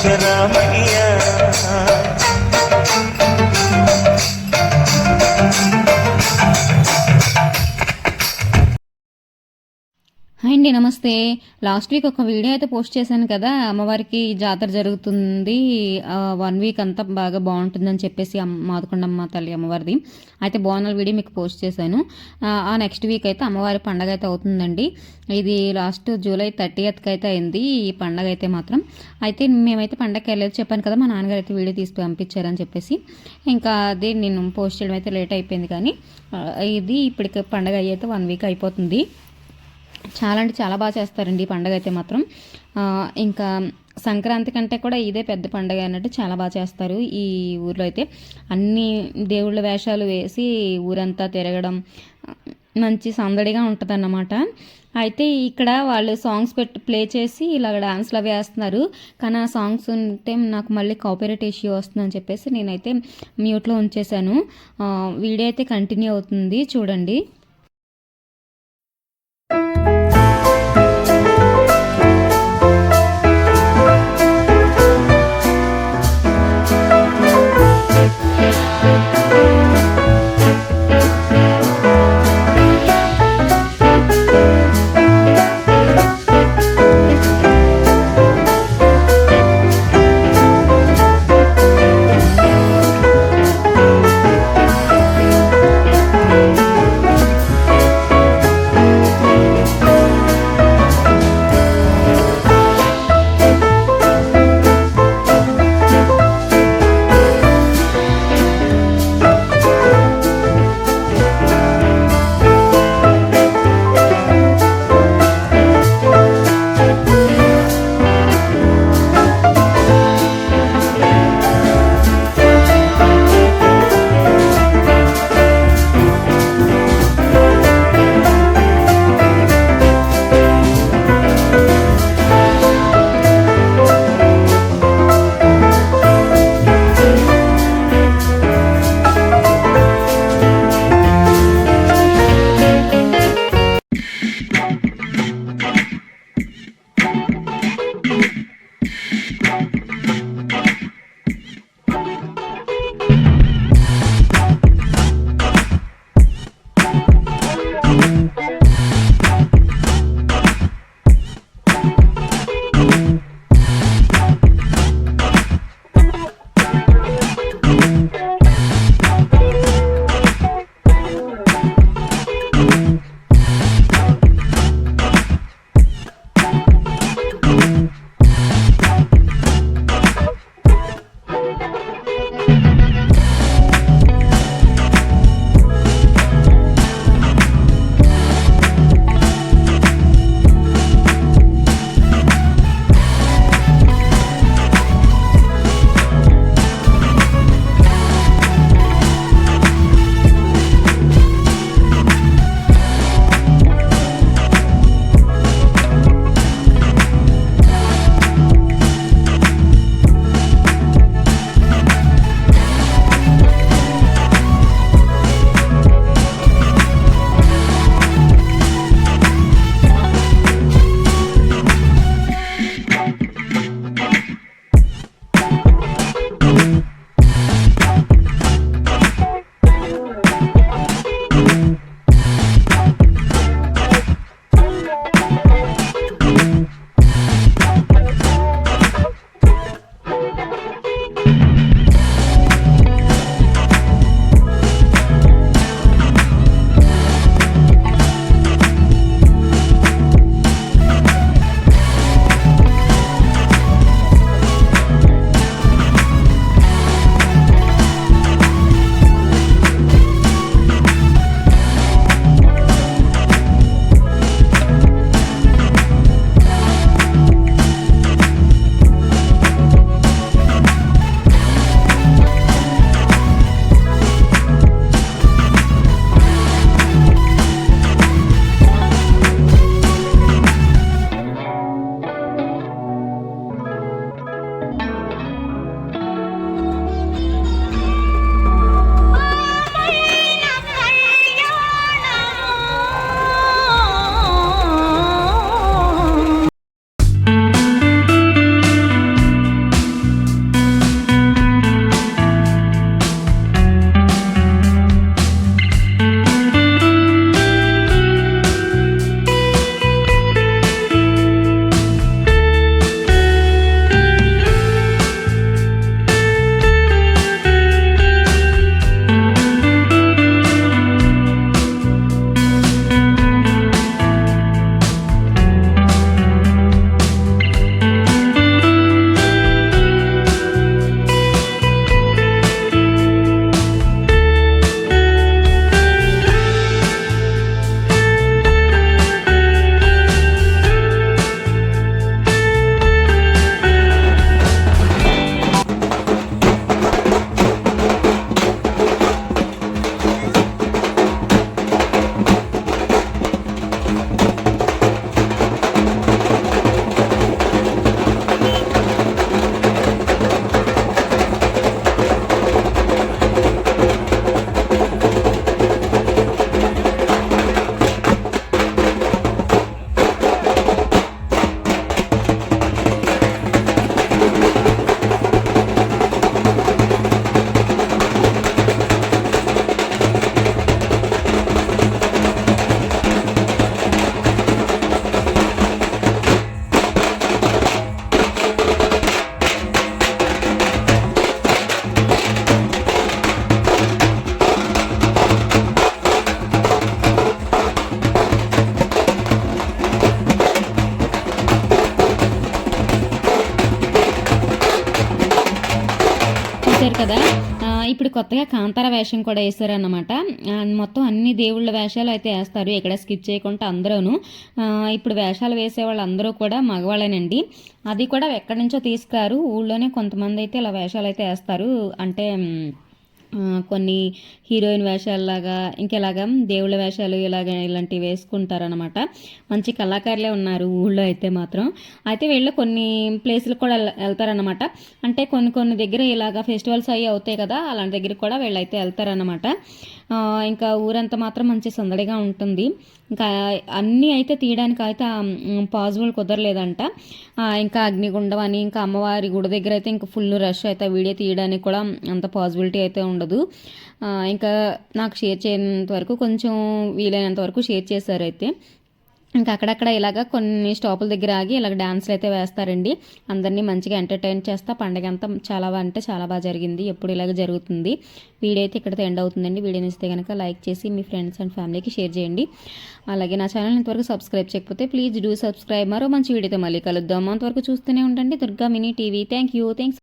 రాజరామయ్య. Hi అండి, నమస్తే. Last week ఒక వీడియో అయితే పోస్ట్ చేశాను కదా, అమ్మవారికి జాతర జరుగుతుంది 1 వీక్ అంతా బాగా బాగుంటుందని చెప్పేసి మాదకొండమ్మ తల్లి అమ్మవారిది అయితే బోనాల వీడియో మీకు పోస్ట్ చేశాను. ఆ నెక్స్ట్ వీక్ అయితే అమ్మవారి పండగ అయితే అవుతుందండి. ఇది లాస్ట్ జూలై 30th అయితే అయింది ఈ పండగ అయితే మాత్రం. అయితే మేమైతే పండగకి వెళ్ళలేదు చెప్పాను కదా, మా నాన్నగారు అయితే వీడియో తీసి పంపించారని చెప్పేసి ఇంకా అది నేను పోస్ట్ చేయడం అయితే లేట్ అయిపోయింది. కానీ ఇది ఇప్పటికి పండగ అయితే 1 వీక్ అయిపోతుంది. చాలా అంటే చాలా బాగా చేస్తారండి ఈ పండుగ అయితే మాత్రం. ఇంకా సంక్రాంతి కంటే కూడా ఇదే పెద్ద పండుగ అన్నట్టు చాలా బాగా చేస్తారు ఈ ఊర్లో అయితే. అన్ని దేవుళ్ళ వేషాలు వేసి ఊరంతా తిరగడం మంచి సందడిగా ఉంటుందన్నమాట. అయితే ఇక్కడ వాళ్ళు సాంగ్స్ ప్లే చేసి ఇలాగ డాన్స్లు అవి వేస్తున్నారు. కానీ ఆ సాంగ్స్ ఉంటే నాకు మళ్ళీ కాపీరైట్ ఇష్యూ వస్తుందని చెప్పేసి నేనైతే మ్యూట్లో ఉంచేశాను. వీడియో అయితే కంటిన్యూ అవుతుంది, చూడండి. చూసారు కదా. ఇప్పుడు కొత్తగా కాంతార వేషం కూడా వేస్తారన్నమాట. మొత్తం అన్ని దేవుళ్ళ వేషాలు అయితే వేస్తారు ఇక్కడ స్కిప్ చేయకుండా అందరూను. ఇప్పుడు వేషాలు వేసే వాళ్ళు అందరూ కూడా మగవాళ్ళేనండి. అది కూడా ఎక్కడి నుంచో తీసుకురారు, ఊళ్ళోనే కొంతమంది అయితే ఇలా వేషాలు అయితే వేస్తారు. అంటే కొన్ని హీరోయిన్ వేషాలలాగా ఇంకెలాగా దేవుళ్ళ వేషాలు ఇలాంటివి వేసుకుంటారనమాట. మంచి కళాకారులే ఉన్నారు ఊళ్ళో అయితే మాత్రం. అయితే వీళ్ళు కొన్ని ప్లేసులకు కూడా వెళ్తారనమాట. అంటే కొన్ని కొన్ని దగ్గర ఇలాగ ఫెస్టివల్స్ అవి అవుతాయి కదా, అలాంటి దగ్గరికి కూడా వీళ్ళైతే వెళ్తారనమాట. ఇంకా ఊరంతా మాత్రం మంచి సందడిగా ఉంటుంది. ఇంకా అన్నీ అయితే తీయడానికి అయితే పాసిబుల్ కుదరలేదంట. ఇంకా అగ్నిగుండం అని ఇంకా అమ్మవారి గుడి దగ్గర అయితే ఇంకా ఫుల్ రష్ అయితే వీడియో తీయడానికి కూడా అంత పాసిబిలిటీ అయితే ఉండదు. ఇంకా నాకు షేర్ చేయనంత వరకు కొంచెం వీలైనంత వరకు షేర్ చేశారు అయితే. ఇంకా అక్కడక్కడ ఇలాగ కొన్ని స్టాపుల దగ్గర ఆగి ఇలాగ డాన్స్లు అయితే వేస్తారండి. అందరినీ మంచిగా ఎంటర్టైన్ చేస్తా పండగ అంతా చాలా అంటే చాలా బాగా జరిగింది. ఎప్పుడు ఇలాగ జరుగుతుంది. వీడియో అయితే ఇక్కడితో ఎండ్ అవుతుందండి. వీడియో నచ్చితే కనుక లైక్ చేసి మీ ఫ్రెండ్స్ అండ్ ఫ్యామిలీకి షేర్ చేయండి. అలాగే నా ఛానల్ ఇంతవరకు సబ్స్క్రైబ్ చేయకపోతే ప్లీజ్ డూ సబ్స్క్రైబ్. మరో మంచి వీడియోతో మళ్ళీ కలుద్దాం. అంతవరకు చూస్తూనే ఉండండి దుర్గా మినీ టీవీ. థ్యాంక్స్.